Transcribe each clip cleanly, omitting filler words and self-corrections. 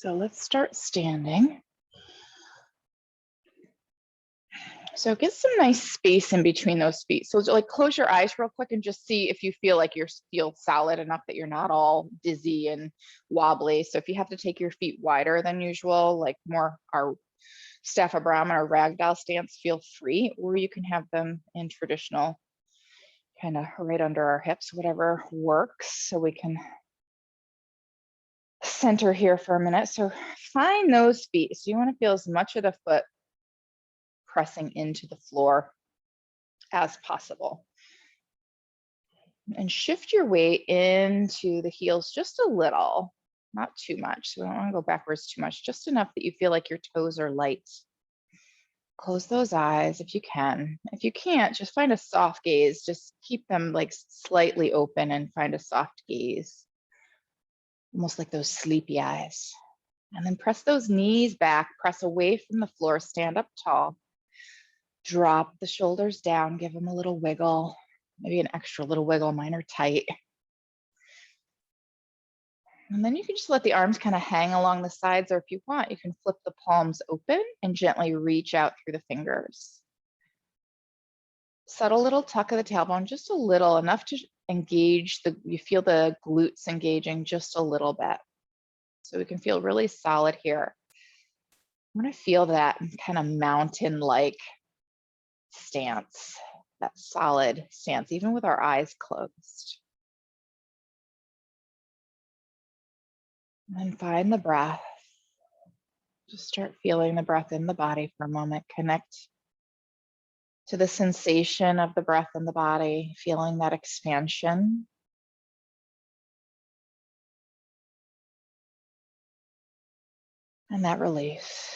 So let's start standing. So get some nice space in between those feet. So like close your eyes real quick and just see if you feel like you feel solid enough that you're not all dizzy and wobbly. So if you have to take your feet wider than usual, like more our Staff of Brahma or ragdoll stance, feel free, or you can have them in traditional kind of right under our hips, whatever works. So we can center here for a minute. So find those feet. So you want to feel as much of the foot pressing into the floor as possible. And shift your weight into the heels just a little, not too much. So we don't want to go backwards too much, just enough that you feel like your toes are light. Close those eyes if you can. If you can't, just find a soft gaze. Just keep them like slightly open and find a soft gaze. Almost like those sleepy eyes. And then press those knees back, press away from the floor, stand up tall. Drop the shoulders down, give them a little wiggle, maybe an extra little wiggle, mine are tight. And then you can just let the arms kind of hang along the sides, or if you want, you can flip the palms open and gently reach out through the fingers. Subtle little tuck of the tailbone, just a little, enough to engage you feel the glutes engaging just a little bit. So we can feel really solid here. I want to feel that kind of mountain-like stance, that solid stance, even with our eyes closed. And find the breath. Just start feeling the breath in the body for a moment. Connect to the sensation of the breath in the body, feeling that expansion. And that release.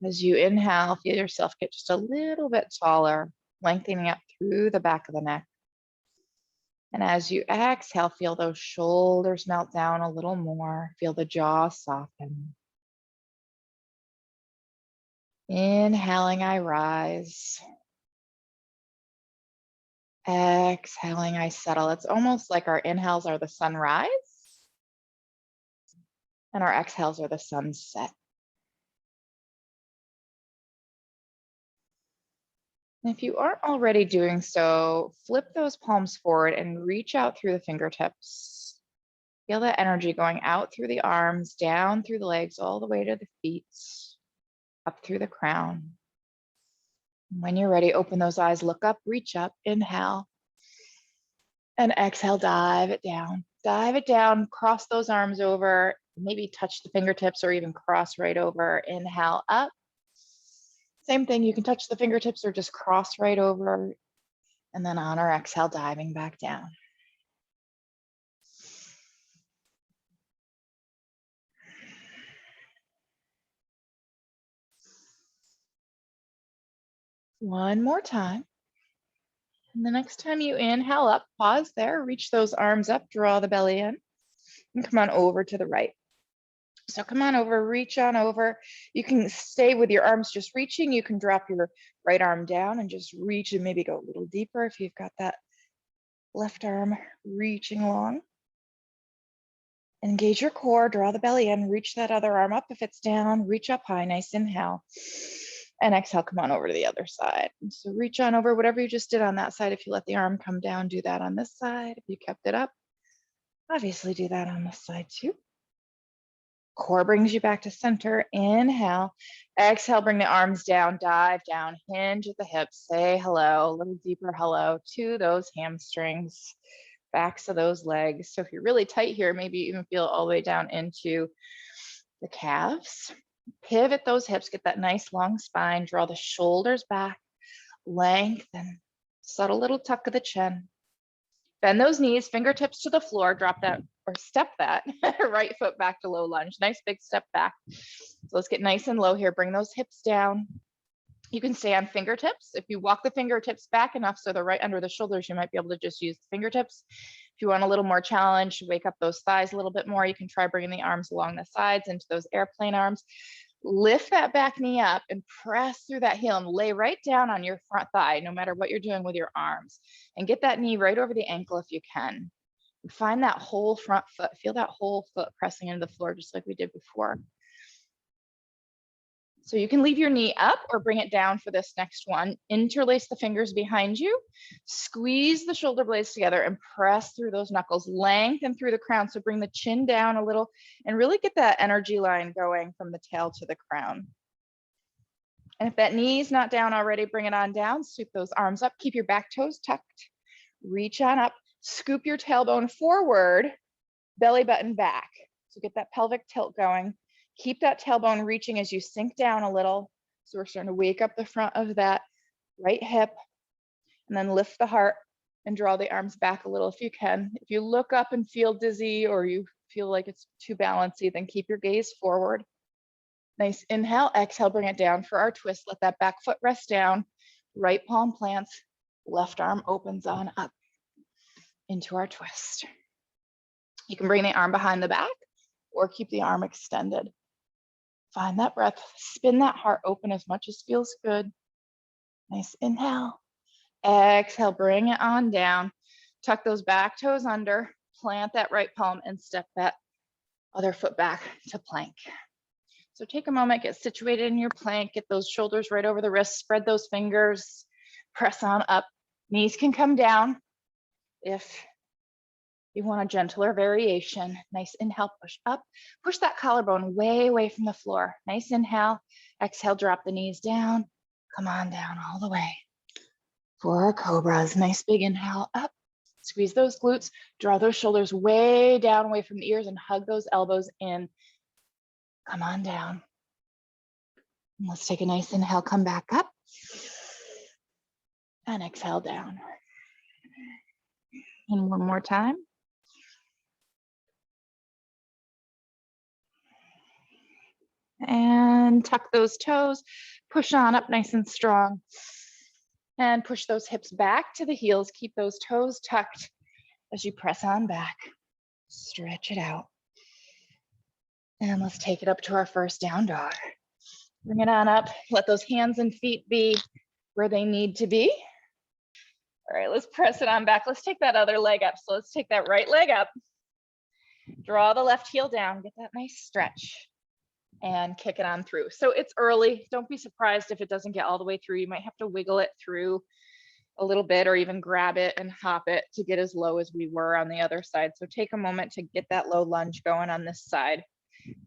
As you inhale, feel yourself get just a little bit taller, lengthening up through the back of the neck. And as you exhale, feel those shoulders melt down a little more. Feel the jaw soften. Inhaling, I rise. Exhaling, I settle. It's almost like our inhales are the sunrise and our exhales are the sunset. And if you aren't already doing so, flip those palms forward and reach out through the fingertips. Feel that energy going out through the arms, down through the legs, all the way to the feet, up through the crown. When you're ready, open those eyes, look up, reach up, inhale. And exhale, dive it down. Dive it down, cross those arms over, maybe touch the fingertips or even cross right over. Inhale up. Same thing, you can touch the fingertips or just cross right over. And then on our exhale, diving back down. One more time. And the next time you inhale up, pause there, reach those arms up, draw the belly in, and come on over to the right. So come on over, reach on over. You can stay with your arms just reaching. You can drop your right arm down and just reach and maybe go a little deeper if you've got that left arm reaching along. Engage your core, draw the belly in, reach that other arm up if it's down, reach up high, nice inhale. And exhale, come on over to the other side. So reach on over, whatever you just did on that side. If you let the arm come down, do that on this side. If you kept it up, obviously do that on this side too. Core brings you back to center. Inhale. Exhale, bring the arms down, dive down, hinge at the hips. Say hello, a little deeper hello to those hamstrings, backs of those legs. So if you're really tight here, maybe you even feel all the way down into the calves. Pivot those hips, get that nice long spine, draw the shoulders back, lengthen, subtle little tuck of the chin. Bend those knees, fingertips to the floor, drop that or step that right foot back to low lunge. Nice big step back. So let's get nice and low here. Bring those hips down. You can stay on fingertips. If you walk the fingertips back enough so they're right under the shoulders, you might be able to just use the fingertips. If you want a little more challenge, wake up those thighs a little bit more, you can try bringing the arms along the sides into those airplane arms. Lift that back knee up and press through that heel and lay right down on your front thigh, no matter what you're doing with your arms. And get that knee right over the ankle if you can. Find that whole front foot. Feel that whole foot pressing into the floor just like we did before. So you can leave your knee up or bring it down for this next one. Interlace the fingers behind you. Squeeze the shoulder blades together and press through those knuckles. Lengthen through the crown. So bring the chin down a little and really get that energy line going from the tail to the crown. And if that knee's not down already, bring it on down. Sweep those arms up. Keep your back toes tucked. Reach on up. Scoop your tailbone forward. Belly button back. So get that pelvic tilt going. Keep that tailbone reaching as you sink down a little. So we're starting to wake up the front of that right hip, and then lift the heart and draw the arms back a little if you can. If you look up and feel dizzy or you feel like it's too balancy, then keep your gaze forward. Nice inhale, exhale, bring it down for our twist. Let that back foot rest down. Right palm plants, left arm opens on up into our twist. You can bring the arm behind the back or keep the arm extended. Find that breath, spin that heart open as much as feels good. Nice inhale, exhale, bring it on down. Tuck those back toes under, plant that right palm and step that other foot back to plank. So take a moment, get situated in your plank, get those shoulders right over the wrists, spread those fingers, press on up. Knees can come down if you want a gentler variation. Nice inhale, push up. Push that collarbone way away from the floor. Nice inhale. Exhale, drop the knees down. Come on down all the way. For our cobras, nice big inhale up. Squeeze those glutes. Draw those shoulders way down away from the ears and hug those elbows in. Come on down. And let's take a nice inhale, come back up. And exhale down. And one more time. And tuck those toes, push on up nice and strong. And push those hips back to the heels. Keep those toes tucked as you press on back. Stretch it out. And let's take it up to our first down dog. Bring it on up. Let those hands and feet be where they need to be. All right, let's press it on back. Let's take that other leg up. So let's take that right leg up. Draw the left heel down. Get that nice stretch. And kick it on through. So it's early. Don't be surprised if it doesn't get all the way through. You might have to wiggle it through a little bit or even grab it and hop it to get as low as we were on the other side. So take a moment to get that low lunge going on this side.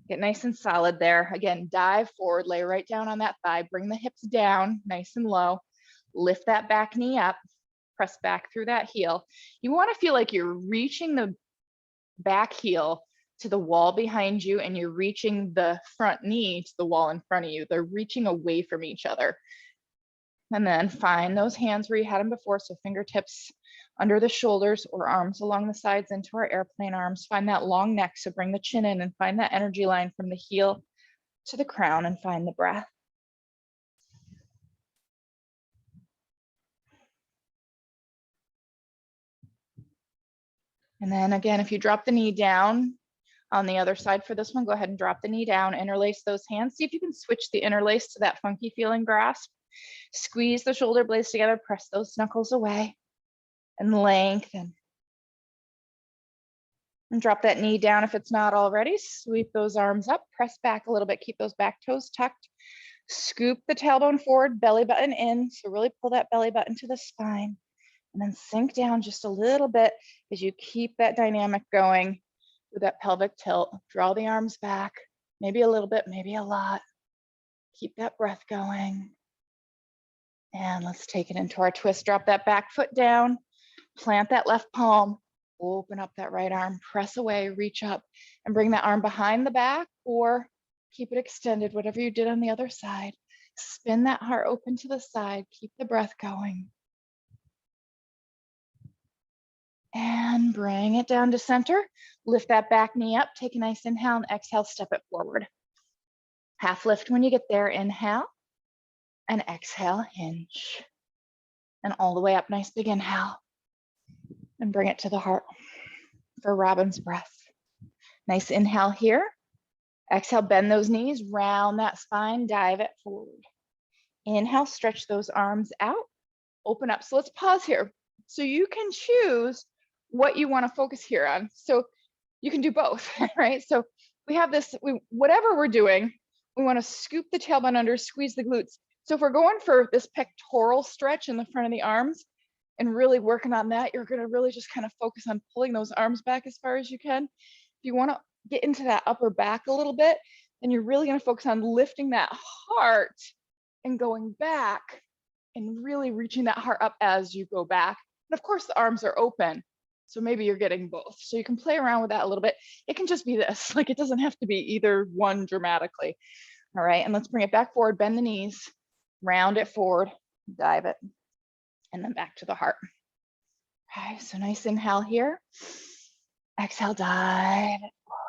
Get nice and solid there. Again, dive forward, lay right down on that thigh. Bring the hips down nice and low. Lift that back knee up. Press back through that heel. You want to feel like you're reaching the back heel to the wall behind you and you're reaching the front knee to the wall in front of you. They're reaching away from each other. And then find those hands where you had them before. So fingertips under the shoulders or arms along the sides into our airplane arms. Find that long neck. So bring the chin in and find that energy line from the heel to the crown and find the breath. And then again, if you drop the knee down, on the other side for this one, go ahead and drop the knee down, interlace those hands. See if you can switch the interlace to that funky feeling grasp. Squeeze the shoulder blades together, press those knuckles away and lengthen. And drop that knee down if it's not already. Sweep those arms up, press back a little bit, keep those back toes tucked. Scoop the tailbone forward, belly button in. So really pull that belly button to the spine and then sink down just a little bit as you keep that dynamic going. With that pelvic tilt, draw the arms back, maybe a little bit, maybe a lot. Keep that breath going. And let's take it into our twist. Drop that back foot down, plant that left palm, open up that right arm, press away, reach up, and bring that arm behind the back or keep it extended, whatever you did on the other side. Spin that heart open to the side, keep the breath going. And bring it down to center. Lift that back knee up, take a nice inhale and exhale, step it forward. Half lift when you get there, inhale and exhale, hinge. And all the way up, nice big inhale. And bring it to the heart for Robin's breath. Nice inhale here. Exhale, bend those knees, round that spine, dive it forward. Inhale, stretch those arms out, open up. So let's pause here. So you can choose what you want to focus here on. So you can do both, right? So we have this, whatever we're doing, we want to scoop the tailbone under, squeeze the glutes. So if we're going for this pectoral stretch in the front of the arms and really working on that, you're going to really just kind of focus on pulling those arms back as far as you can. If you want to get into that upper back a little bit, then you're really going to focus on lifting that heart and going back and really reaching that heart up as you go back. And of course, the arms are open. So maybe you're getting both. So you can play around with that a little bit. It can just be this, like it doesn't have to be either one dramatically. All right, and let's bring it back forward, bend the knees, round it forward, dive it, and then back to the heart. Okay, so nice inhale here. Exhale, dive it forward.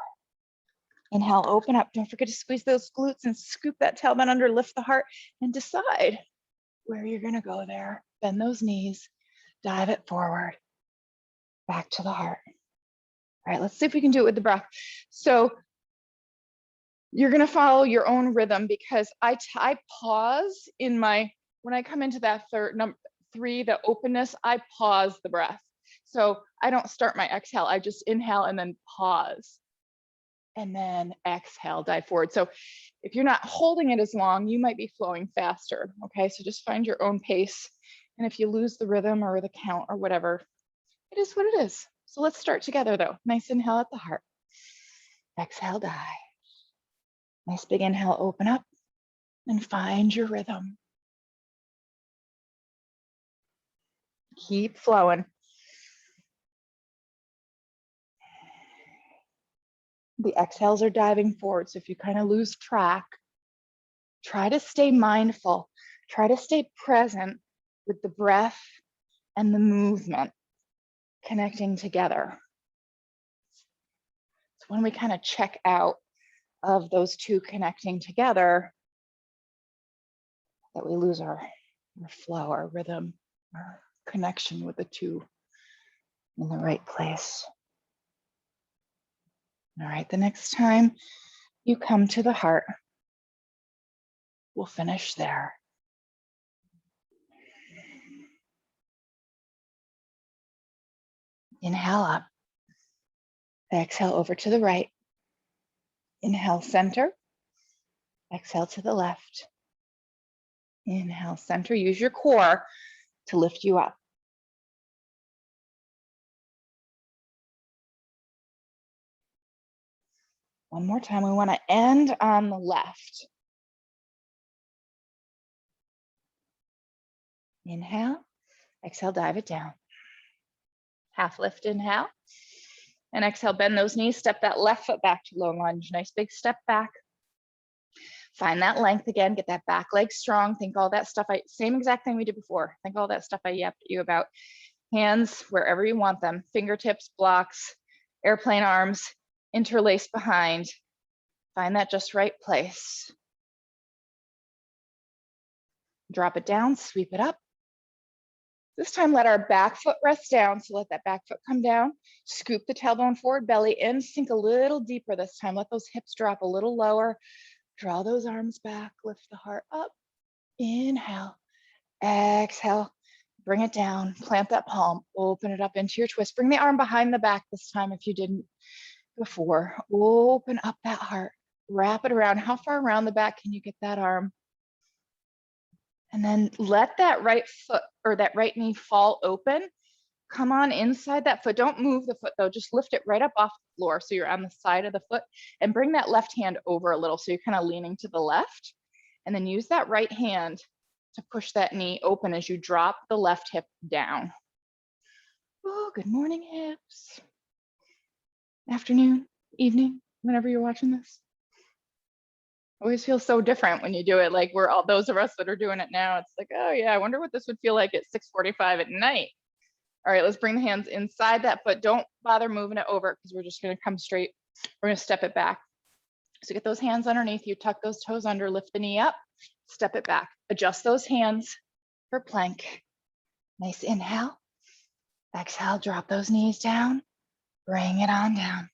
Inhale, open up. Don't forget to squeeze those glutes and scoop that tailbone under, lift the heart, and decide where you're gonna go there. Bend those knees, dive it forward, back to the heart. All right, let's see if we can do it with the breath. So you're gonna follow your own rhythm because I pause in when I come into that number 3, the openness, I pause the breath. So I don't start my exhale, I just inhale and then pause. And then exhale, dive forward. So if you're not holding it as long, you might be flowing faster, okay? So just find your own pace. And if you lose the rhythm or the count or whatever, it is what it is. So let's start together though. Nice inhale at the heart. Exhale, dive. Nice big inhale, open up and find your rhythm. Keep flowing. The exhales are diving forward. So if you kind of lose track, try to stay mindful. Try to stay present with the breath and the movement connecting together. So when we kind of check out of those two connecting together, that we lose our flow, our rhythm, our connection with the two in the right place. All right, the next time you come to the heart, we'll finish there. Inhale up. Exhale over to the right. Inhale, center. Exhale to the left. Inhale, center. Use your core to lift you up. One more time. We want to end on the left. Inhale. Exhale, dive it down. Half lift, inhale. And exhale, bend those knees, step that left foot back to low lunge. Nice big step back. Find that length again, get that back leg strong. Think all that stuff, same exact thing we did before. Think all that stuff I yapped at you about. Hands wherever you want them. Fingertips, blocks, airplane arms, interlaced behind. Find that just right place. Drop it down, sweep it up. This time, let our back foot rest down. So let that back foot come down. Scoop the tailbone forward, belly in, sink a little deeper this time. Let those hips drop a little lower. Draw those arms back, lift the heart up. Inhale, exhale, bring it down, plant that palm, open it up into your twist. Bring the arm behind the back this time if you didn't before. Open up that heart, wrap it around. How far around the back can you get that arm? And then let that right foot or that right knee fall open. Come on inside that foot. Don't move the foot though. Just lift it right up off the floor. So you're on the side of the foot and bring that left hand over a little. So you're kind of leaning to the left and then use that right hand to push that knee open as you drop the left hip down. Oh, good morning, hips. Afternoon, evening, whenever you're watching this. Always feels so different when you do it. Like we're all those of us that are doing it now. It's like, oh yeah, I wonder what this would feel like at 6:45 at night. All right, let's bring the hands inside that foot. Don't bother moving it over because we're just gonna come straight. We're gonna step it back. So get those hands underneath you, tuck those toes under, lift the knee up, step it back. Adjust those hands for plank. Nice inhale. Exhale, drop those knees down. Bring it on down.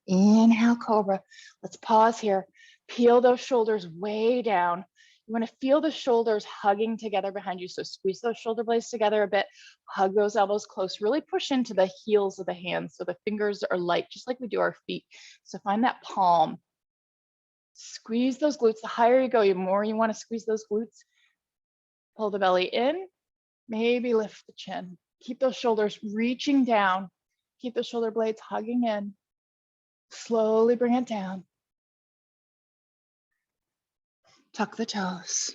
Inhale, cobra. Let's pause here. Peel those shoulders way down. You want to feel the shoulders hugging together behind you. So squeeze those shoulder blades together a bit, hug those elbows close, really push into the heels of the hands so the fingers are light, just like we do our feet. So find that palm. Squeeze those glutes. The higher you go, the more you want to squeeze those glutes. Pull the belly in, maybe lift the chin. Keep those shoulders reaching down. Keep the shoulder blades hugging in. Slowly bring it down. Tuck the toes.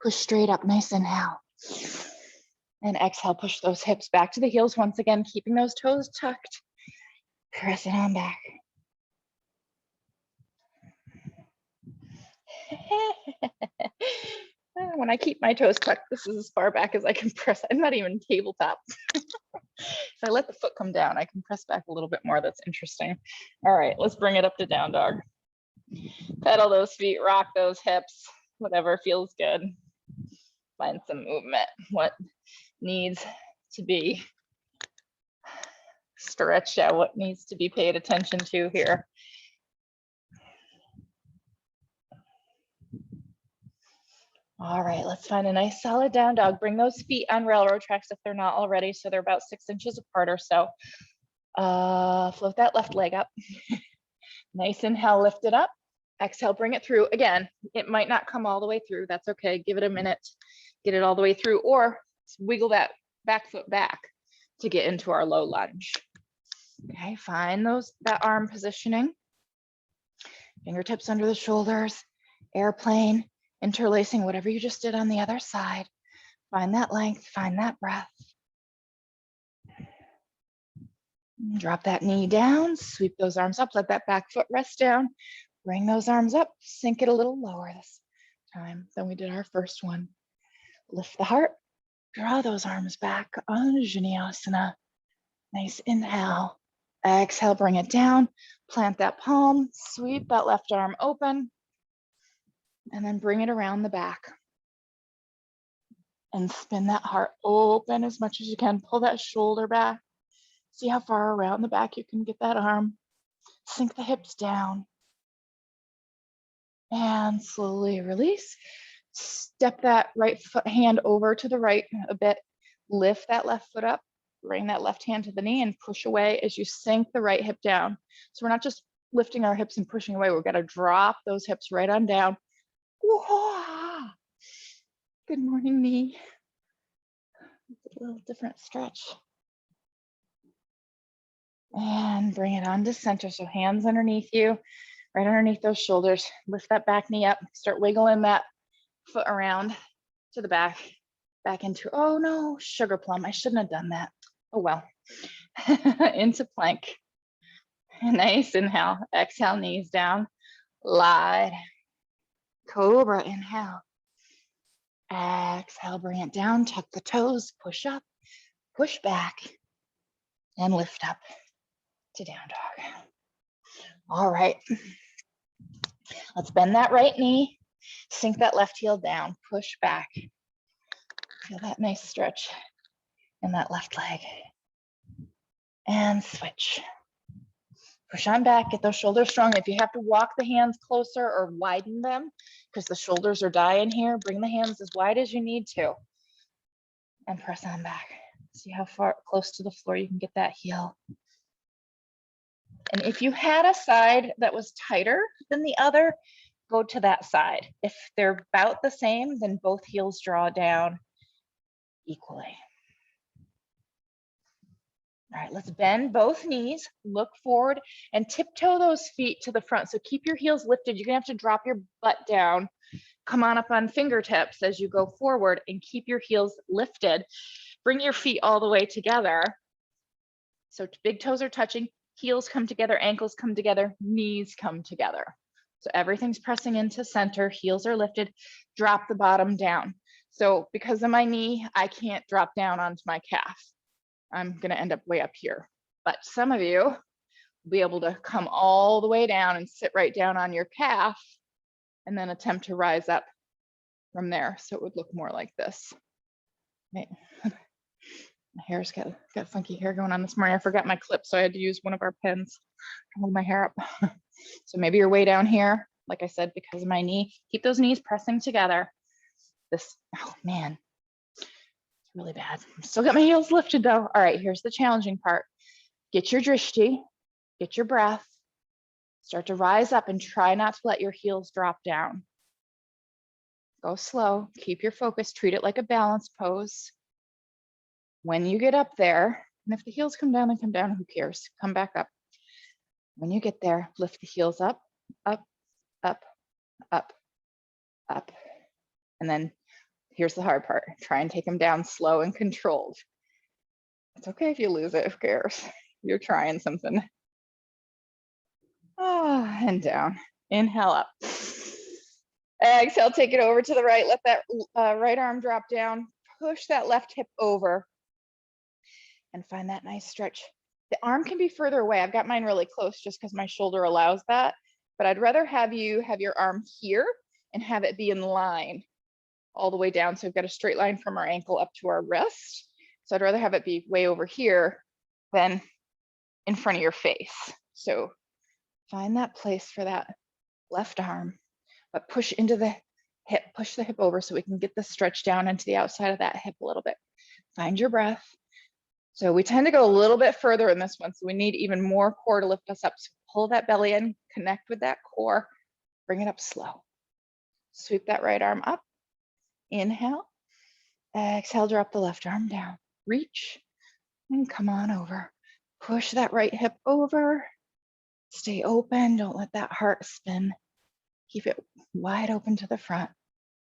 Push straight up, nice inhale. And exhale, push those hips back to the heels once again, keeping those toes tucked. Press it on back. When I keep my toes tucked, this is as far back as I can press. I'm not even tabletop. If I let the foot come down, I can press back a little bit more. That's interesting. All right, let's bring it up to down dog. Pedal those feet, rock those hips, whatever feels good. Find some movement. What needs to be stretched out, what needs to be paid attention to here. All right, let's find a nice solid down dog. Bring those feet on railroad tracks if they're not already, so they're about 6 inches apart or so. Float that left leg up. Nice inhale, lift it up. Exhale, bring it through. Again, it might not come all the way through. That's okay. Give it a minute, get it all the way through, or wiggle that back foot back to get into our low lunge. Okay, find that arm positioning. Fingertips under the shoulders, airplane, interlacing whatever you just did on the other side. Find that length, find that breath. Drop that knee down, sweep those arms up, let that back foot rest down. Bring those arms up, sink it a little lower this time than we did our first one. Lift the heart, draw those arms back, Anjaneyasana. Nice inhale. Exhale, bring it down, plant that palm, sweep that left arm open, and then bring it around the back. And spin that heart open as much as you can. Pull that shoulder back. See how far around the back you can get that arm. Sink the hips down. And slowly release. Step that right foot hand over to the right a bit. Lift that left foot up. Bring that left hand to the knee and push away as you sink the right hip down. So we're not just lifting our hips and pushing away. We're going to drop those hips right on down. Whoa. Good morning, knee. It's a little different stretch. And bring it on to center. So hands underneath you, right underneath those shoulders. Lift that back knee up. Start wiggling that foot around to the back into, oh no, sugar plum. I shouldn't have done that. Oh well. Into plank. Nice inhale. Exhale, knees down. Glide. Cobra, inhale. Exhale, bring it down. Tuck the toes. Push up. Push back. And lift up to down dog. All right. Let's bend that right knee. Sink that left heel down. Push back. Feel that nice stretch in that left leg. And switch. Push on back, get those shoulders strong. If you have to walk the hands closer or widen them because the shoulders are dying here, bring the hands as wide as you need to. And press on back. See how far close to the floor you can get that heel. And if you had a side that was tighter than the other, go to that side. If they're about the same, then both heels draw down equally. All right, let's bend both knees, look forward, and tiptoe those feet to the front. So keep your heels lifted. You're gonna have to drop your butt down. Come on up on fingertips as you go forward and keep your heels lifted. Bring your feet all the way together. So big toes are touching, heels come together, ankles come together, knees come together. So everything's pressing into center, heels are lifted, drop the bottom down. So because of my knee, I can't drop down onto my calf. I'm gonna end up way up here. But some of you will be able to come all the way down and sit right down on your calf and then attempt to rise up from there. So it would look more like this. Okay. My hair's got funky hair going on this morning. I forgot my clip, so I had to use one of our pens to hold my hair up. So maybe you're way down here. like I said, because of my knee. Keep those knees pressing together. Oh man, it's really bad. Still got my heels lifted though. All right, here's the challenging part. Get your drishti, get your breath, start to rise up and try not to let your heels drop down. Go slow, keep your focus, treat it like a balance pose. When you get up there, and if the heels come down, then come down, who cares? Come back up. When you get there, lift the heels up, up, up, up, up. And then here's the hard part. Try and take them down slow and controlled. It's okay if you lose it, who cares? You're trying something. And down. Inhale up. Exhale, take it over to the right. Let that right arm drop down. Push that left hip over. And find that nice stretch. The arm can be further away. I've got mine really close just because my shoulder allows that. But I'd rather have you have your arm here and have it be in line all the way down. So we've got a straight line from our ankle up to our wrist. So I'd rather have it be way over here than in front of your face. So find that place for that left arm, but push into the hip, push the hip over so we can get the stretch down into the outside of that hip a little bit. Find your breath. So we tend to go a little bit further in this one. So we need even more core to lift us up. So pull that belly in, connect with that core, bring it up slow. Sweep that right arm up. Inhale. Exhale, drop the left arm down. Reach and come on over. Push that right hip over. Stay open. Don't let that heart spin. Keep it wide open to the front.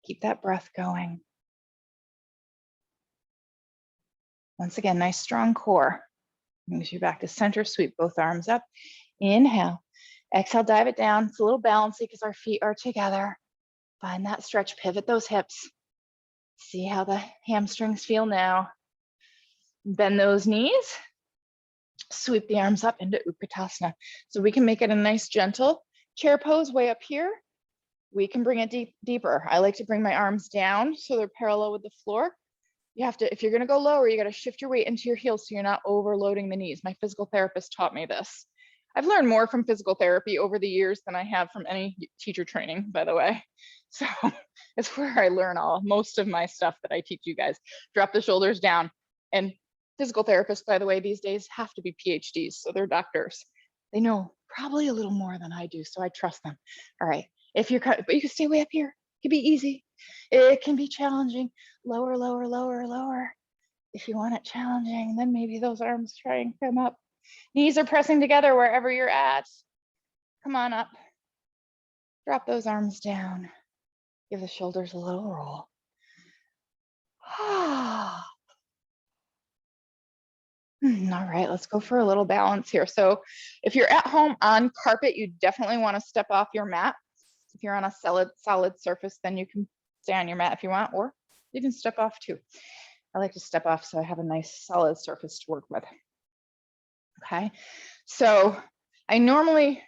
Keep that breath going. Once again, nice strong core. Brings you back to center, sweep both arms up. Inhale. Exhale, dive it down. It's a little bouncy because our feet are together. Find that stretch, pivot those hips. See how the hamstrings feel now. Bend those knees. Sweep the arms up into Utkatasana. So we can make it a nice gentle chair pose way up here. We can bring it deeper. I like to bring my arms down so they're parallel with the floor. You have to, if you're gonna go lower, you gotta shift your weight into your heels so you're not overloading the knees. My physical therapist taught me this. I've learned more from physical therapy over the years than I have from any teacher training, by the way. So it's where I learn most of my stuff that I teach you guys. Drop the shoulders down. And physical therapists, by the way, these days have to be PhDs, so they're doctors. They know probably a little more than I do, so I trust them. All right, but you can stay way up here. It can be easy. It can be challenging. Lower, lower, lower, lower. If you want it challenging, then maybe those arms try and come up. Knees are pressing together wherever you're at. Come on up. Drop those arms down. Give the shoulders a little roll. All right, let's go for a little balance here. So if you're at home on carpet, you definitely want to step off your mat. If you're on a solid surface, then you can stay on your mat if you want, or you can step off too. I like to step off so I have a nice solid surface to work with. Okay, so we normally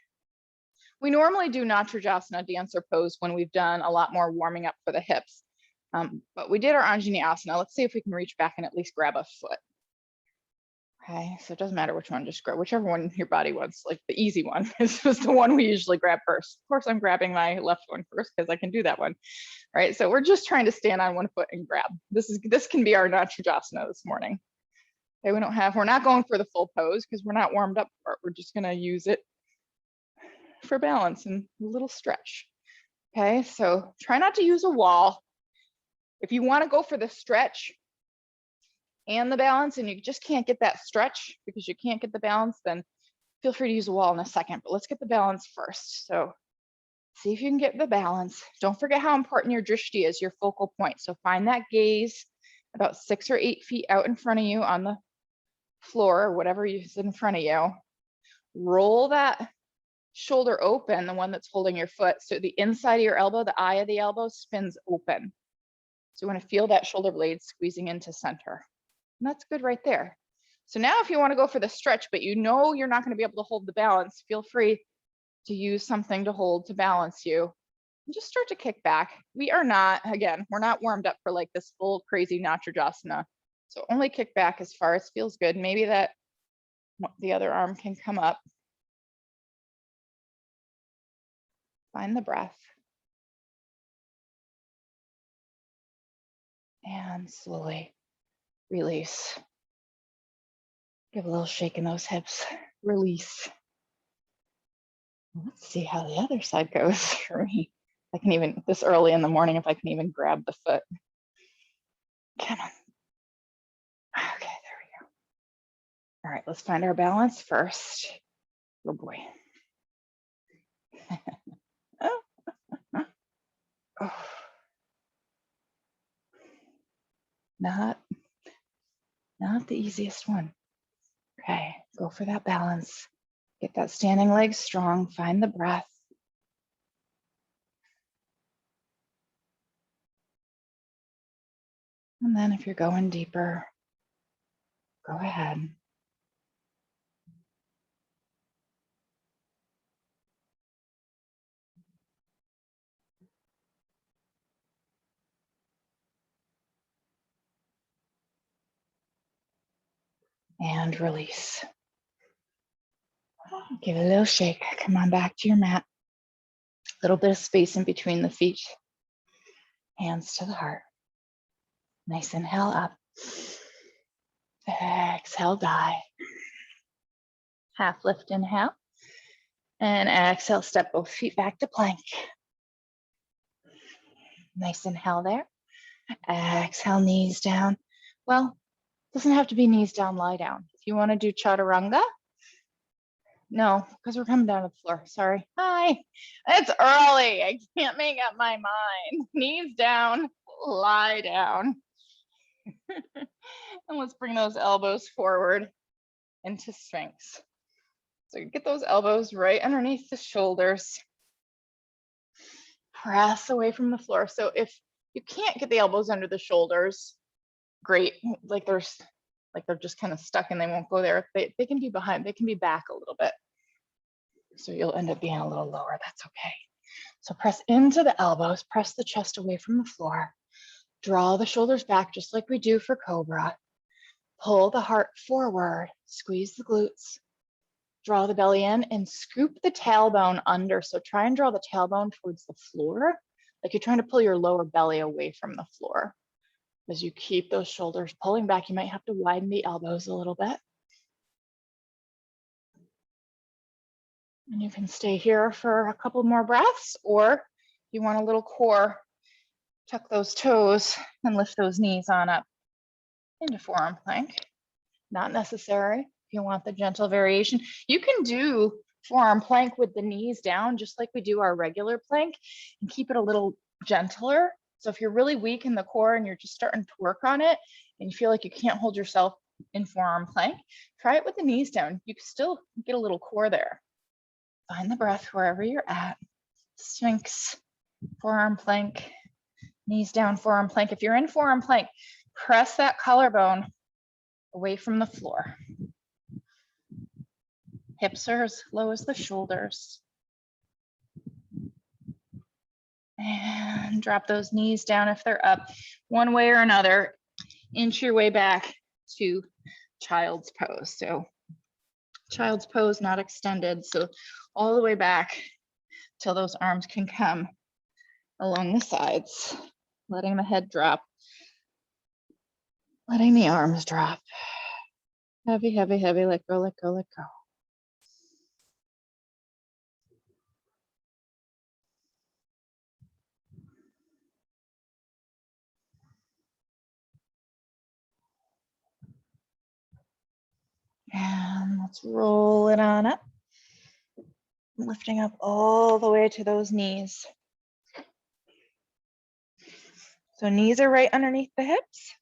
do Natrajasana, dancer pose, when we've done a lot more warming up for the hips. But we did our Anjani Asana. Let's see if we can reach back and at least grab a foot. Okay, so it doesn't matter which one, just grab whichever one your body wants, like the easy one. This was the one we usually grab first. Of course, I'm grabbing my left one first because I can do that one. All right, so we're just trying to stand on one foot and grab. This can be our Natrajasana this morning. Okay, we're not going for the full pose because we're not warmed up for it. We're just gonna use it for balance and a little stretch. Okay, so try not to use a wall. If you want to go for the stretch and the balance and you just can't get that stretch because you can't get the balance, then feel free to use a wall in a second, but let's get the balance first. So see if you can get the balance. Don't forget how important your drishti is, your focal point. So find that gaze about 6 or 8 feet out in front of you on the floor or whatever is in front of you. Roll that shoulder open, the one that's holding your foot. So the inside of your elbow, the eye of the elbow spins open. So you want to feel that shoulder blade squeezing into center. And that's good right there. So now if you want to go for the stretch, but you know you're not going to be able to hold the balance, feel free to use something to hold to balance you. And just start to kick back. We're not warmed up for like this full crazy Natrajasana. So only kick back as far as feels good. Maybe that the other arm can come up. Find the breath. And slowly release. Give a little shake in those hips. Release. Let's see how the other side goes for me. I can even, this early in the morning, if I can even grab the foot. Come on. Okay, there we go. All right, let's find our balance first. Oh boy. Oh. Not the easiest one. Okay, go for that balance. Get that standing leg strong, find the breath. And then if you're going deeper, go ahead. And release. Give it a little shake. Come on back to your mat. A little bit of space in between the feet. Hands to the heart. Nice inhale up. Exhale, die. Half lift inhale. And exhale, step both feet back to plank. Nice inhale there. Exhale, knees down. Well, doesn't have to be knees down, lie down. If you want to do chaturanga, no, because we're coming down to the floor. Sorry. Hi. It's early. I can't make up my mind. Knees down, lie down. And let's bring those elbows forward into Sphinx. So get those elbows right underneath the shoulders. Press away from the floor. So if you can't get the elbows under the shoulders, great. Like they're just kind of stuck and they won't go there. They can be behind, they can be back a little bit. So you'll end up being a little lower, that's okay. So press into the elbows, press the chest away from the floor. Draw the shoulders back just like we do for Cobra. Pull the heart forward, squeeze the glutes. Draw the belly in and scoop the tailbone under. So try and draw the tailbone towards the floor, like you're trying to pull your lower belly away from the floor. As you keep those shoulders pulling back, you might have to widen the elbows a little bit. And you can stay here for a couple more breaths, or if you want a little core, tuck those toes and lift those knees on up into forearm plank. Not necessary. If you want the gentle variation, you can do forearm plank with the knees down, just like we do our regular plank, and keep it a little gentler. So if you're really weak in the core and you're just starting to work on it and you feel like you can't hold yourself in forearm plank, try it with the knees down. You can still get a little core there. Find the breath wherever you're at. Sphinx, forearm plank, knees down, forearm plank. If you're in forearm plank, press that collarbone away from the floor. Hips are as low as the shoulders. And drop those knees down if they're up. One way or another, inch your way back to child's pose. So child's pose, not extended. So all the way back till those arms can come along the sides, letting the head drop, letting the arms drop. Heavy, heavy, heavy, let go, let go, let go. And let's roll it on up, lifting up all the way to those knees. So knees are right underneath the hips.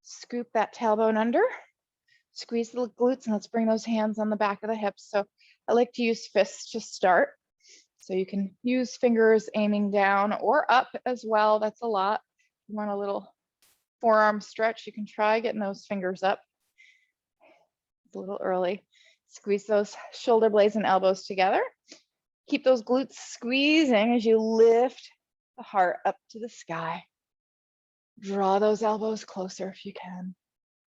Scoop that tailbone under, squeeze the glutes, and let's bring those hands on the back of the hips. So I like to use fists to start. So you can use fingers aiming down or up as well. That's a lot. If you want a little forearm stretch, you can try getting those fingers up. It's a little early. Squeeze those shoulder blades and elbows together. Keep those glutes squeezing as you lift the heart up to the sky. Draw those elbows closer if you can.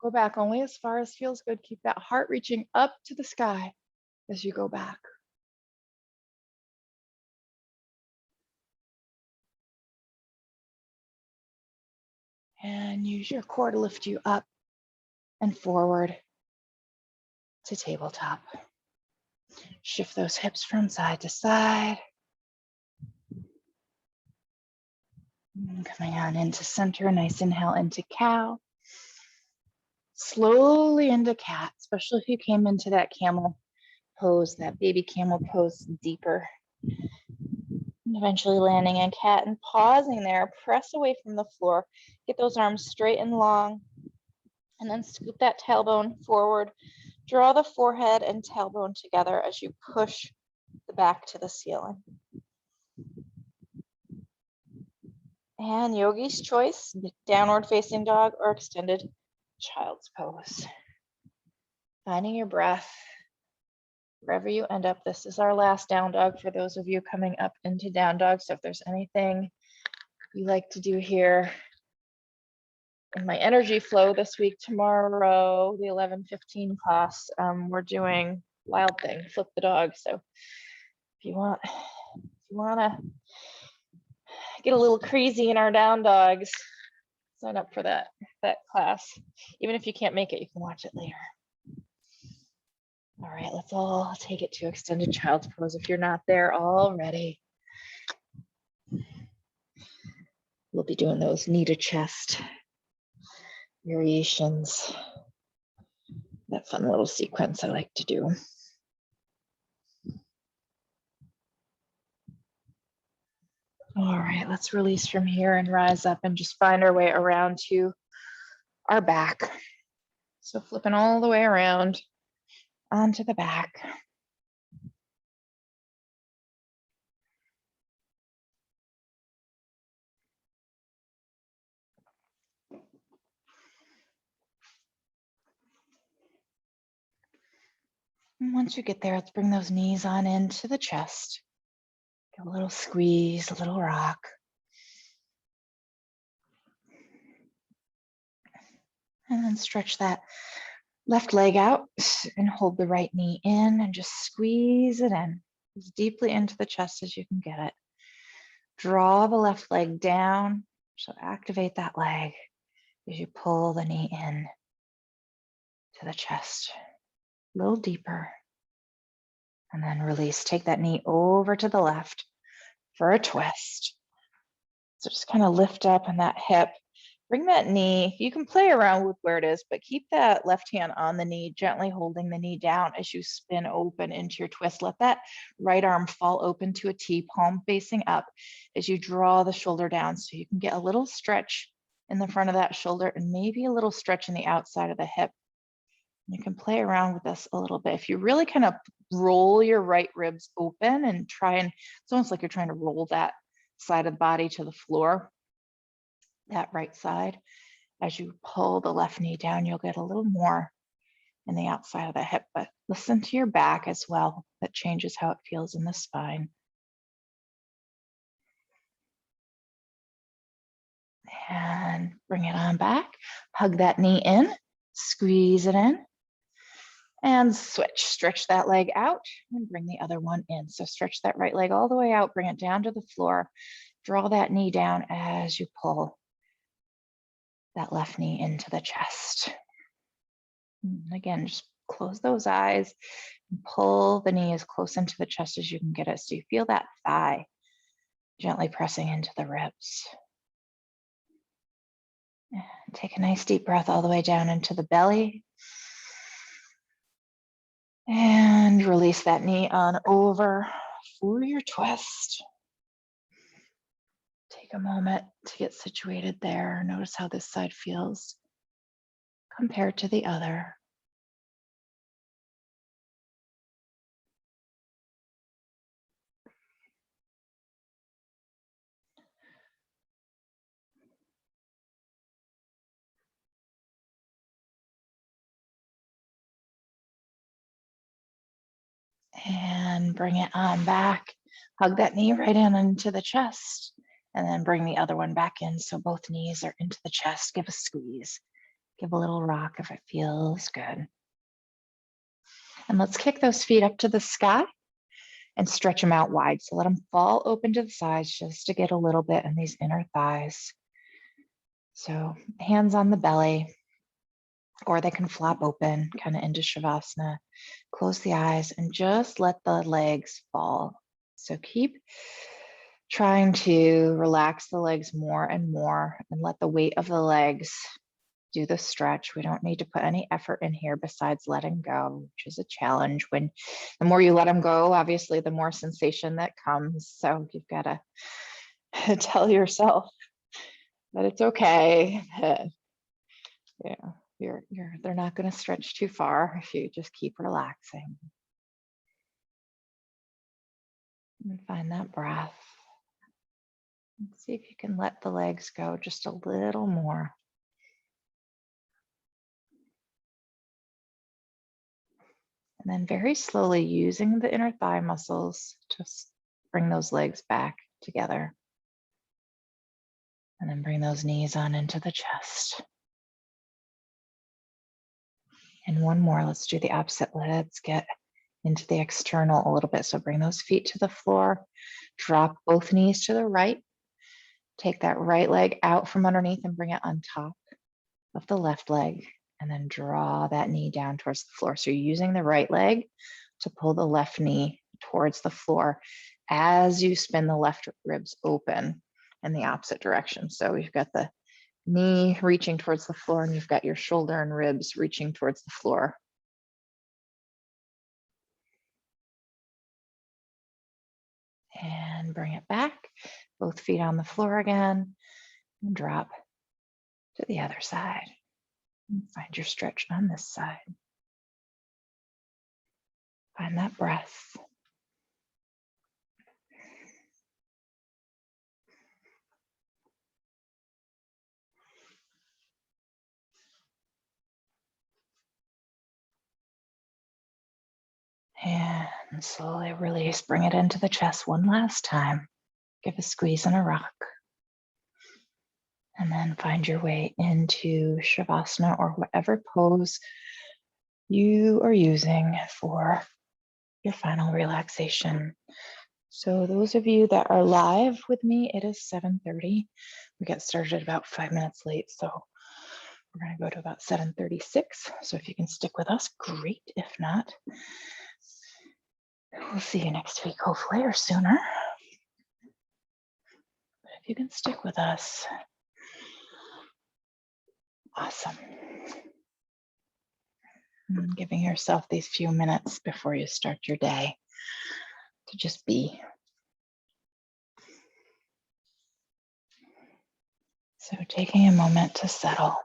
Go back only as far as feels good. Keep that heart reaching up to the sky as you go back. And use your core to lift you up and forward to tabletop. Shift those hips from side to side. And coming on into center, nice inhale into cow. Slowly into cat, especially if you came into that camel pose, that baby camel pose deeper. And eventually landing in cat and pausing there, press away from the floor. Get those arms straight and long. And then scoop that tailbone forward. Draw the forehead and tailbone together as you push the back to the ceiling. And yogi's choice, downward facing dog or extended child's pose. Finding your breath wherever you end up. This is our last down dog for those of you coming up into down dog. So if there's anything you like to do here in my energy flow this week, tomorrow, the 11:15 class, we're doing wild thing, flip the dog. So if you want to get a little crazy in our down dogs, sign up for that class. Even if you can't make it, you can watch it later. All right, let's all take it to extended child's pose if you're not there already. We'll be doing those knee to chest variations. That fun little sequence I like to do. All right, let's release from here and rise up and just find our way around to our back. So flipping all the way around onto the back. And once you get there, let's bring those knees on into the chest. Give a little squeeze, a little rock. And then stretch that left leg out and hold the right knee in and just squeeze it in as deeply into the chest as you can get it. Draw the left leg down. So activate that leg as you pull the knee in to the chest. A little deeper. And then release. Take that knee over to the left for a twist. So just kind of lift up in that hip. Bring that knee, you can play around with where it is, but keep that left hand on the knee, gently holding the knee down as you spin open into your twist. Let that right arm fall open to a T, palm facing up as you draw the shoulder down so you can get a little stretch in the front of that shoulder and maybe a little stretch in the outside of the hip. You can play around with this a little bit. If you really kind of roll your right ribs open and try and, it's almost like you're trying to roll that side of the body to the floor, that right side. As you pull the left knee down, you'll get a little more in the outside of the hip, but listen to your back as well. That changes how it feels in the spine. And bring it on back. Hug that knee in, squeeze it in, and switch. Stretch that leg out and bring the other one in. So stretch that right leg all the way out, bring it down to the floor. Draw that knee down as you pull that left knee into the chest. And again, just close those eyes and pull the knee as close into the chest as you can get it. So you feel that thigh gently pressing into the ribs. And take a nice deep breath all the way down into the belly. And release that knee on over for your twist. Take a moment to get situated there. Notice how this side feels compared to the other. And bring it on back. Hug that knee right in into the chest. And then bring the other one back in so both knees are into the chest. Give a squeeze. Give a little rock if it feels good. And let's kick those feet up to the sky and stretch them out wide. So let them fall open to the sides just to get a little bit in these inner thighs. So hands on the belly, or they can flop open kind of into Shavasana. Close the eyes and just let the legs fall. So keep trying to relax the legs more and more and let the weight of the legs do the stretch. We don't need to put any effort in here besides letting go, which is a challenge. When the more you let them go, obviously the more sensation that comes. So you've got to tell yourself that it's okay. They're not going to stretch too far if you just keep relaxing. And find that breath. And see if you can let the legs go just a little more. And then very slowly using the inner thigh muscles to bring those legs back together. And then bring those knees on into the chest. And one more, let's do the opposite. Let's get into the external a little bit. So bring those feet to the floor, drop both knees to the right. Take that right leg out from underneath and bring it on top of the left leg. And then draw that knee down towards the floor. So you're using the right leg to pull the left knee towards the floor as you spin the left ribs open in the opposite direction. So you've got the knee reaching towards the floor and you've got your shoulder and ribs reaching towards the floor. And bring it back, both feet on the floor again, and drop to the other side. And find your stretch on this side. Find that breath. And slowly release, bring it into the chest one last time. Give a squeeze and a rock. And then find your way into Shavasana or whatever pose you are using for your final relaxation. So those of you that are live with me, it is 7:30. We got started about 5 minutes late, so we're going to go to about 7:36. So if you can stick with us, great. If not, we'll see you next week, hopefully, or sooner. But if you can stick with us, awesome. And giving yourself these few minutes before you start your day to just be. So taking a moment to settle.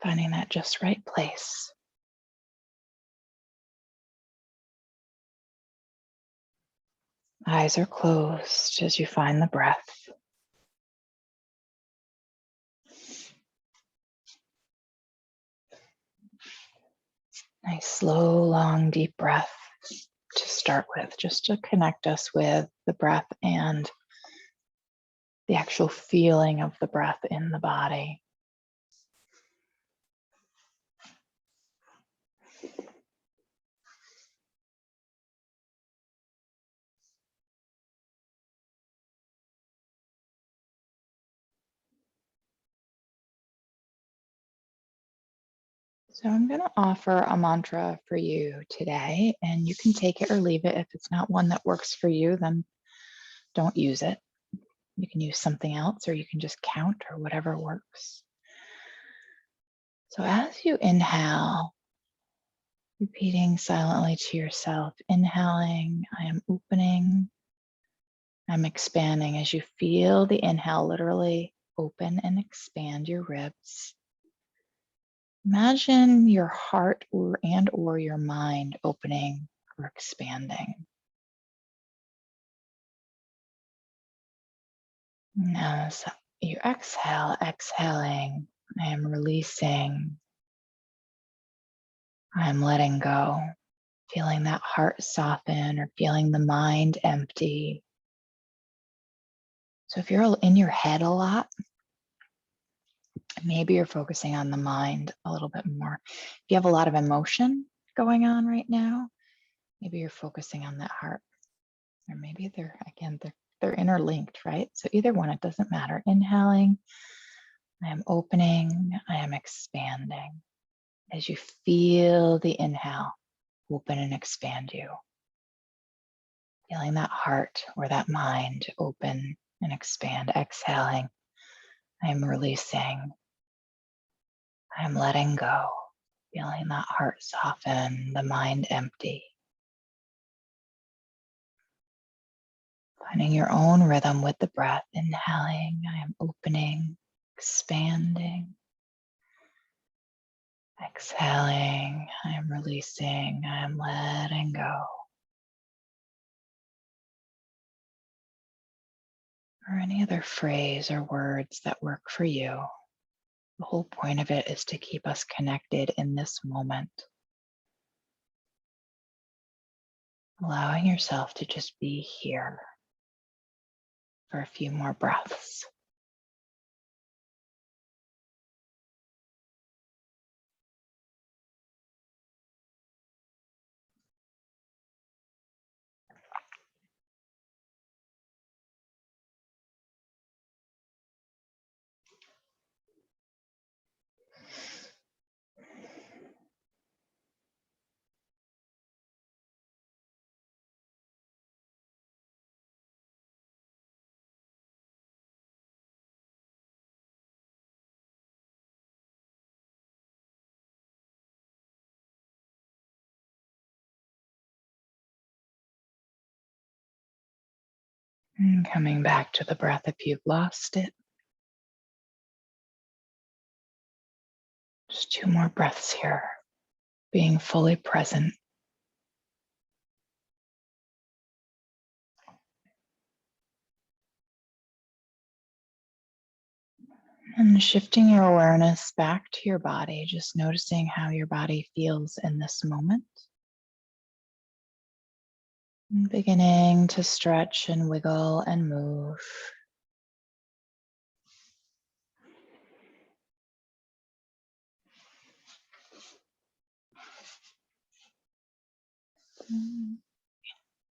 Finding that just right place. Eyes are closed as you find the breath. Nice, slow, long, deep breath to start with, just to connect us with the breath and the actual feeling of the breath in the body. So I'm going to offer a mantra for you today, and you can take it or leave it. If it's not one that works for you, then don't use it. You can use something else, or you can just count, or whatever works. So as you inhale, repeating silently to yourself, inhaling, I am opening, I'm expanding. As you feel the inhale literally open and expand your ribs. Imagine your heart or your mind opening or expanding. Now, as you exhale, exhaling, I am releasing. I am letting go, feeling that heart soften or feeling the mind empty. So if you're in your head a lot, Maybe you're focusing on the mind a little bit more. If you have a lot of emotion going on right now, maybe you're focusing on that heart. Or maybe they're interlinked, right? So either one, it doesn't matter. Inhaling, I am opening, I am expanding. As you feel the inhale, open and expand you. Feeling that heart or that mind open and expand. Exhaling, I am releasing. I am letting go. Feeling that heart soften, the mind empty. Finding your own rhythm with the breath. Inhaling, I am opening, expanding. Exhaling, I am releasing, I am letting go. Or any other phrase or words that work for you. The whole point of it is to keep us connected in this moment. Allowing yourself to just be here for a few more breaths. And coming back to the breath if you've lost it. Just 2 more breaths here, being fully present. And shifting your awareness back to your body, just noticing how your body feels in this moment. And beginning to stretch and wiggle and move.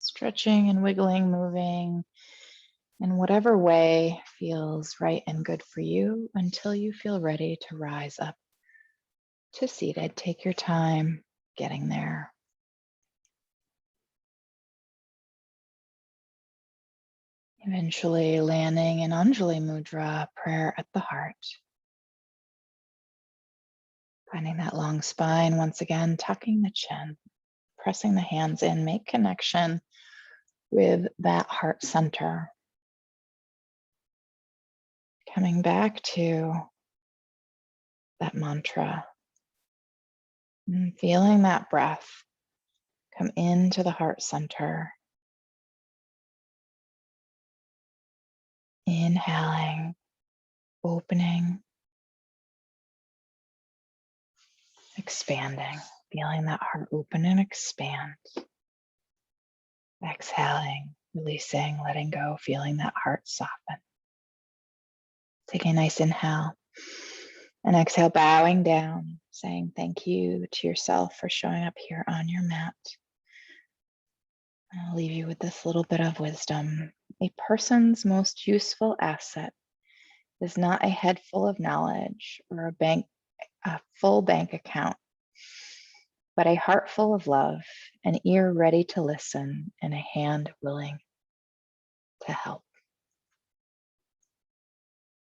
Stretching and wiggling, moving in whatever way feels right and good for you until you feel ready to rise up to seated. Take your time getting there. Eventually landing in Anjali Mudra, prayer at the heart. Finding that long spine, once again, tucking the chin, pressing the hands in, make connection with that heart center. Coming back to that mantra and feeling that breath come into the heart center. Inhaling, opening, expanding, feeling that heart open and expand. Exhaling, releasing, letting go, feeling that heart soften. Take a nice inhale and exhale, bowing down, saying thank you to yourself for showing up here on your mat. I'll leave you with this little bit of wisdom. A person's most useful asset is not a head full of knowledge or a full bank account, but a heart full of love, an ear ready to listen, and a hand willing to help.